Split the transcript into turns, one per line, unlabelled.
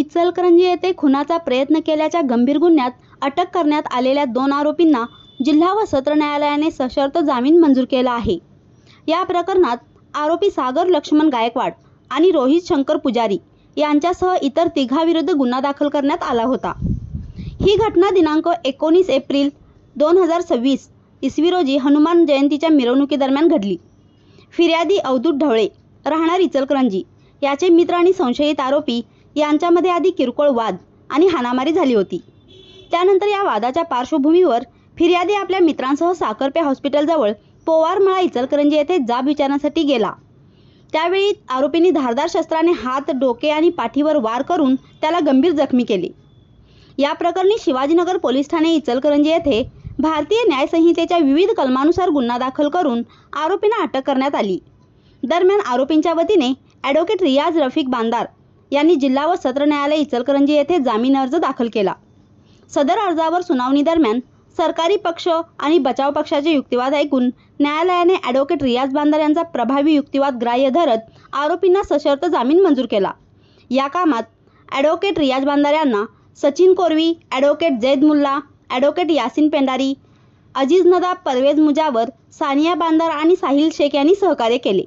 इचलकरंजी येथे खुनाचा प्रयत्न केल्याच्या गंभीर गुन्ह्यात अटक करण्यात आलेल्या 2 आरोपींना जिल्हा व सत्र न्यायालयाने सशर्त जामीन मंजूर केला आहे। या प्रकरणात आरोपी सागर लक्ष्मण गायकवाड आणि रोहित शंकर पुजारी यांच्यासह इतर तिघांविरुद्ध गुन्हा दाखल करण्यात आला होता। ही घटना दिनांक 19 एप्रिल 2026 इसवी रोजी हनुमान जयंतीच्या मिरवणुकीदरम्यान घडली। फिर्यादी अवधूत ढवळे राहणार इचलकरंजी याचे मित्र आणि संशयित आरोपी यांच्यामध्ये आधी किरकोळ वाद आणि हाणामारी झाली होती। त्यानंतर या वादाच्या पार्श्वभूमीवर फिर्यादी आपल्या मित्रांसह साखरपे हॉस्पिटलजवळ पोवारमळा इचलकरंजी येथे जाब विचारण्यासाठी गेला। त्यावेळी आरोपींनी धारदार शस्त्राने हात, डोके आणि पाठीवर वार करून त्याला गंभीर जखमी केले। या प्रकरणी शिवाजीनगर पोलीस ठाणे इचलकरंजी येथे भारतीय न्याय संहितेच्या विविध कलमानुसार गुन्हा दाखल करून आरोपींना अटक करण्यात आली। दरम्यान आरोपींच्या वतीने ॲडव्होकेट रियाज रफिक बांदार यांनी जिल्हा व सत्र न्यायालय इचलकरंजी येथे जामीन अर्ज दाखल केला। सदर अर्जावर सुनावणी दरम्यान सरकारी पक्ष आणि बचाव पक्षाचे युक्तिवाद ऐकून न्यायालयाने ॲडव्होकेट रियाज बांदार यांचा प्रभावी युक्तिवाद ग्राह्य धरत आरोपींना सशर्त जामीन मंजूर केला। या कामात ॲडव्होकेट रियाज बांदार यांना सचिन कोरवी, ॲडव्होकेट जैद मुल्ला, ॲडव्होकेट यासिन पेंडारी, अजीज नदाब, परवेज मुजावर, सानिया बांदार आणि साहिल शेख यांनी सहकार्य केले।